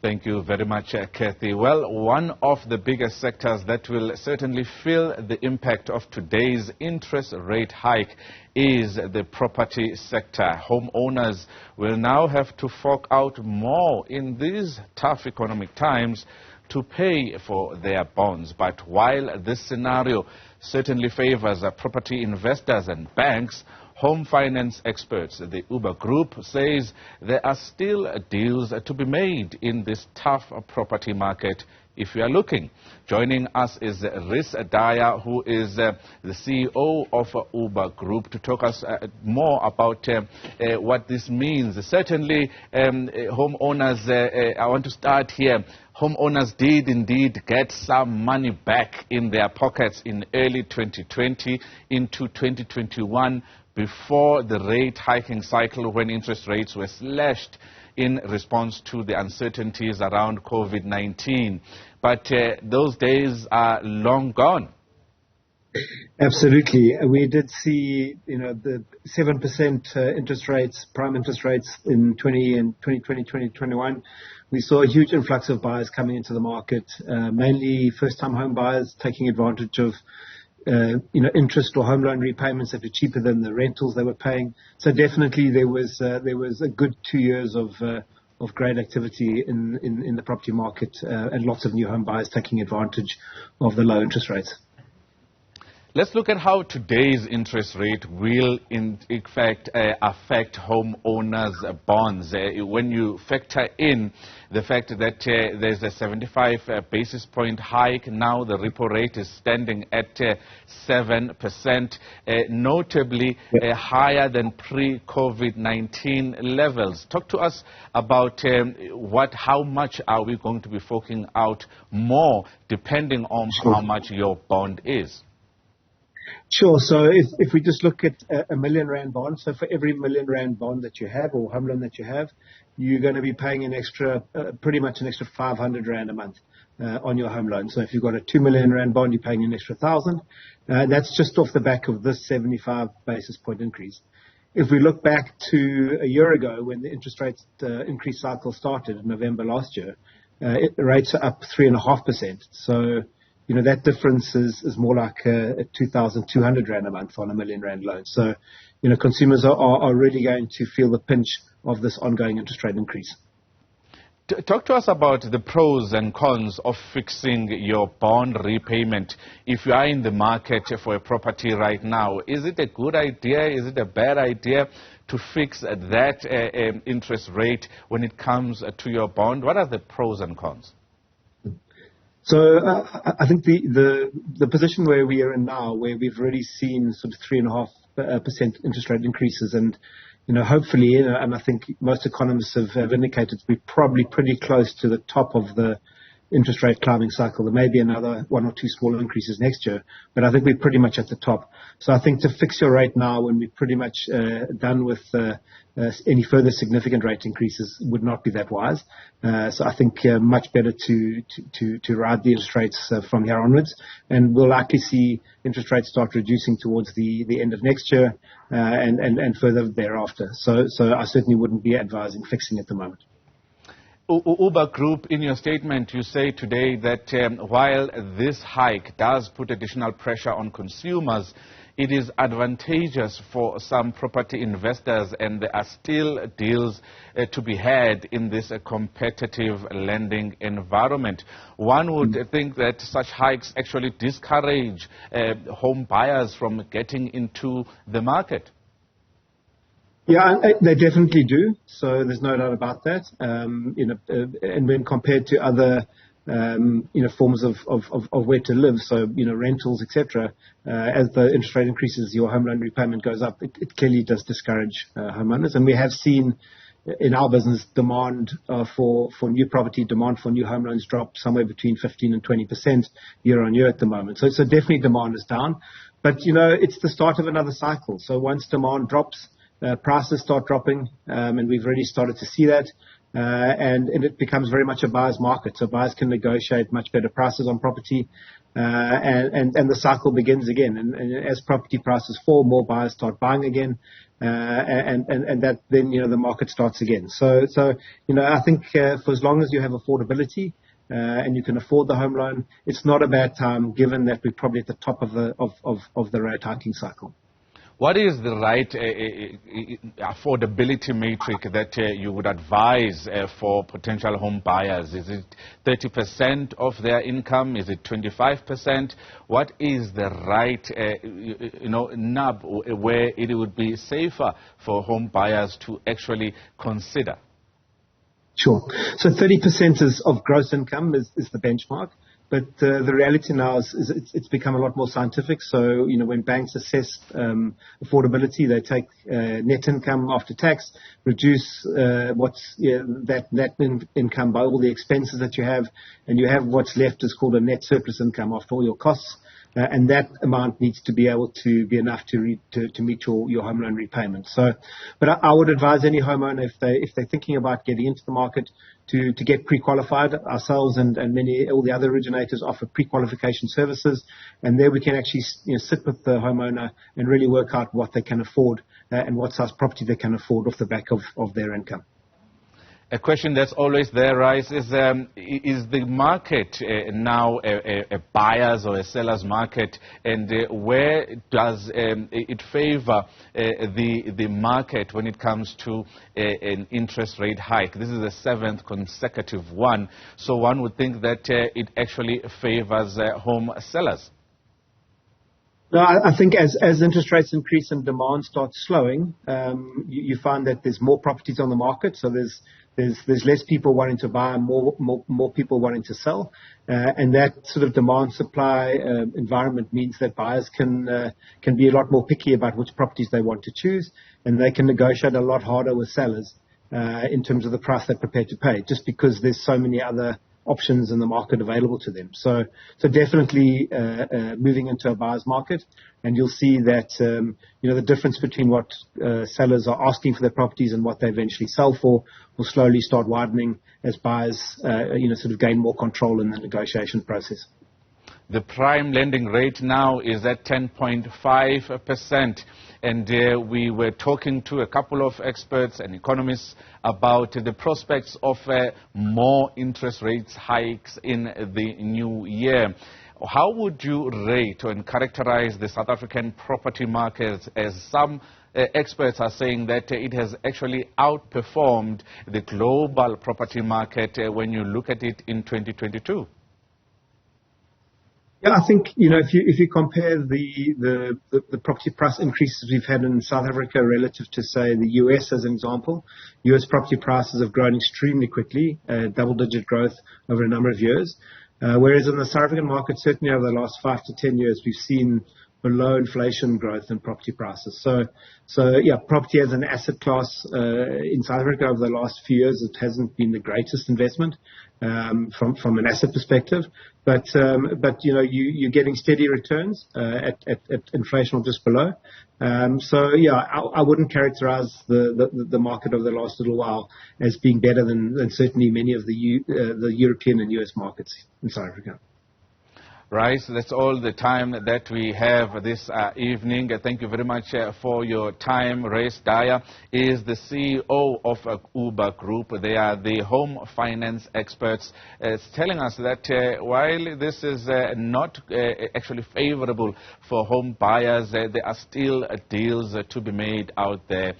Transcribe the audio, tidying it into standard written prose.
Thank you very much, Kathy. Well, one of the biggest sectors that will certainly feel the impact of today's interest rate hike is the property sector. Homeowners will now have to fork out more in these tough economic times to pay for their bonds. But while this scenario certainly favors property investors and banks, home finance experts, the Ooba Group, says there are still deals to be made in this tough property market if you are looking. Joining us is Rhys, Dyer, who is the CEO of Ooba Group, to talk us more about what this means. Certainly, homeowners, I want to start here. Homeowners did indeed get some money back in their pockets in early 2020 into 2021 before the rate hiking cycle, when interest rates were slashed in response to the uncertainties around COVID-19. But those days are long gone. Absolutely. We did see, the 7% interest rates, prime interest rates in 2020, 2021. We saw a huge influx of buyers coming into the market, mainly first-time home buyers taking advantage of interest or home loan repayments that were cheaper than the rentals they were paying. So definitely there was a good 2 years of great activity in the property market, and lots of new home buyers taking advantage of the low interest rates. Let's look at how today's interest rate will, in fact, affect homeowners' bonds. When you factor in the fact that there's a 75 basis point hike, now the repo rate is standing at 7%, notably higher than pre-COVID-19 levels. Talk to us about how much are we going to be forking out more, depending on how much your bond is. Sure. So if we just look at a R1 million bond, so for every R1 million bond that you have or home loan that you have, you're going to be paying an extra, pretty much an extra 500 Rand a month on your home loan. So if you've got a R2 million bond, you're paying an extra 1,000. That's just off the back of this 75 basis point increase. If we look back to a year ago when the interest rate increase cycle started in November last year, the rates are up 3.5%. So that difference is more like 2,200 Rand a month on a R1 million loan. So, consumers are really going to feel the pinch of this ongoing interest rate increase. Talk to us about the pros and cons of fixing your bond repayment. If you are in the market for a property right now, is it a good idea? Is it a bad idea to fix that interest rate when it comes to your bond? What are the pros and cons? So I think the position where we are in now, where we've already seen sort of 3.5% interest rate increases, and hopefully, and I think most economists have indicated we're probably pretty close to the top of the interest rate climbing cycle. There may be another one or two small increases next year, but I think we're pretty much at the top. So I think to fix your rate now when we're pretty much done with any further significant rate increases would not be that wise. So I think much better to ride the interest rates from here onwards, and we'll likely see interest rates start reducing towards the end of next year and further thereafter. So I certainly wouldn't be advising fixing at the moment. Ooba Group, in your statement, you say today that while this hike does put additional pressure on consumers, it is advantageous for some property investors, and there are still deals to be had in this competitive lending environment. One would think that such hikes actually discourage home buyers from getting into the market. Yeah, they definitely do. So there's no doubt about that. And when compared to other, forms of where to live, so, rentals, etc., as the interest rate increases, your home loan repayment goes up. It clearly does discourage homeowners. And we have seen in our business demand for new property, demand for new home loans drop somewhere between 15 and 20% year on year at the moment. So definitely demand is down. But, it's the start of another cycle. So once demand drops, prices start dropping, and we've already started to see that. and it becomes very much a buyer's market. So buyers can negotiate much better prices on property, and the cycle begins again. And as property prices fall, more buyers start buying again, and that then, the market starts again. So I think for as long as you have affordability, and you can afford the home loan, it's not a bad time, given that we're probably at the top of the rate hiking cycle. What is the right affordability metric that you would advise for potential home buyers? Is it 30% of their income? Is it 25%? What is the right nub where it would be safer for home buyers to actually consider? Sure. So 30% of gross income is the benchmark. But the reality now is it's become a lot more scientific. So, when banks assess affordability, they take net income after tax, reduce that income by all the expenses that you have, and you have what's left is called a net surplus income after all your costs. And that amount needs to be able to be enough to meet your home loan repayment. So, but I would advise any homeowner, if they're thinking about getting into the market, to get pre-qualified. Ourselves and all the other originators offer pre-qualification services, and there we can actually sit with the homeowner and really work out what they can afford and what size property they can afford off the back of their income. A question that's always there, Rhys, is the market now a buyer's or a seller's market, and where does it favor the market when it comes to an interest rate hike? This is the 7th consecutive one, so one would think that it actually favors home sellers. No, I think as interest rates increase and demand starts slowing, you find that there's more properties on the market, so there's less people wanting to buy and more people wanting to sell, and that sort of demand-supply environment means that buyers can be a lot more picky about which properties they want to choose, and they can negotiate a lot harder with sellers in terms of the price they're prepared to pay, just because there's so many other options in the market available to them. So definitely moving into a buyer's market, and you'll see that the difference between what sellers are asking for their properties and what they eventually sell for will slowly start widening as buyers sort of gain more control in the negotiation process. The prime lending rate now is at 10.5%, and we were talking to a couple of experts and economists about the prospects of more interest rates hikes in the new year. How would you rate and characterize the South African property market, as some experts are saying that it has actually outperformed the global property market when you look at it in 2022? Yeah, I think, if you compare the property price increases we've had in South Africa relative to, say, the US as an example, US property prices have grown extremely quickly, double-digit growth over a number of years. Whereas in the South African market, certainly over the last 5 to 10 years, we've seen below inflation growth in property prices. So yeah, property as an asset class in South Africa over the last few years, it hasn't been the greatest investment from an asset perspective, but you're getting steady returns at inflation or just below. So yeah, I wouldn't characterize the market over the last little while as being better than certainly many of the European and US markets in South Africa. Rhys, that's all the time that we have this evening. Thank you very much for your time. Rhys Dyer is the CEO of Ooba Group. They are the home finance experts, telling us that while this is not actually favorable for home buyers, there are still deals to be made out there